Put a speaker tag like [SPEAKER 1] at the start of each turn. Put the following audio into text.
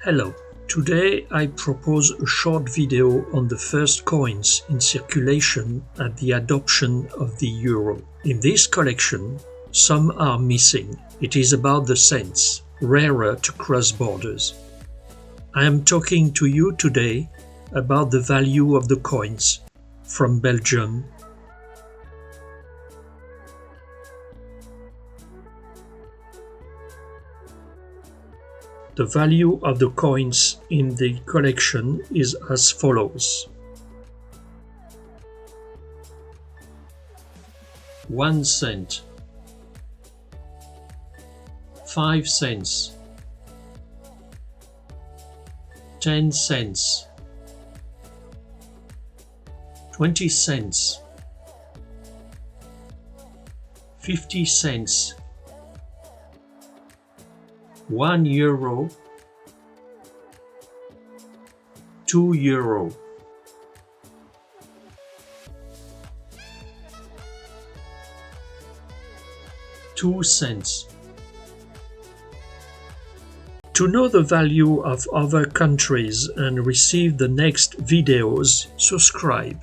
[SPEAKER 1] Hello, today I propose a short video on the first coins in circulation at the adoption of the euro. In this collection, some are missing. It is about the cents, rarer to cross borders. I am talking to you today about the value of the coins from Belgium. The value of the coins in the collection is as follows. 1 cent, 5 cents, 10 cents, 20 cents, 50 cents, 1 euro, 2 euro, 2 cents. To know the value of other countries and receive the next videos, subscribe.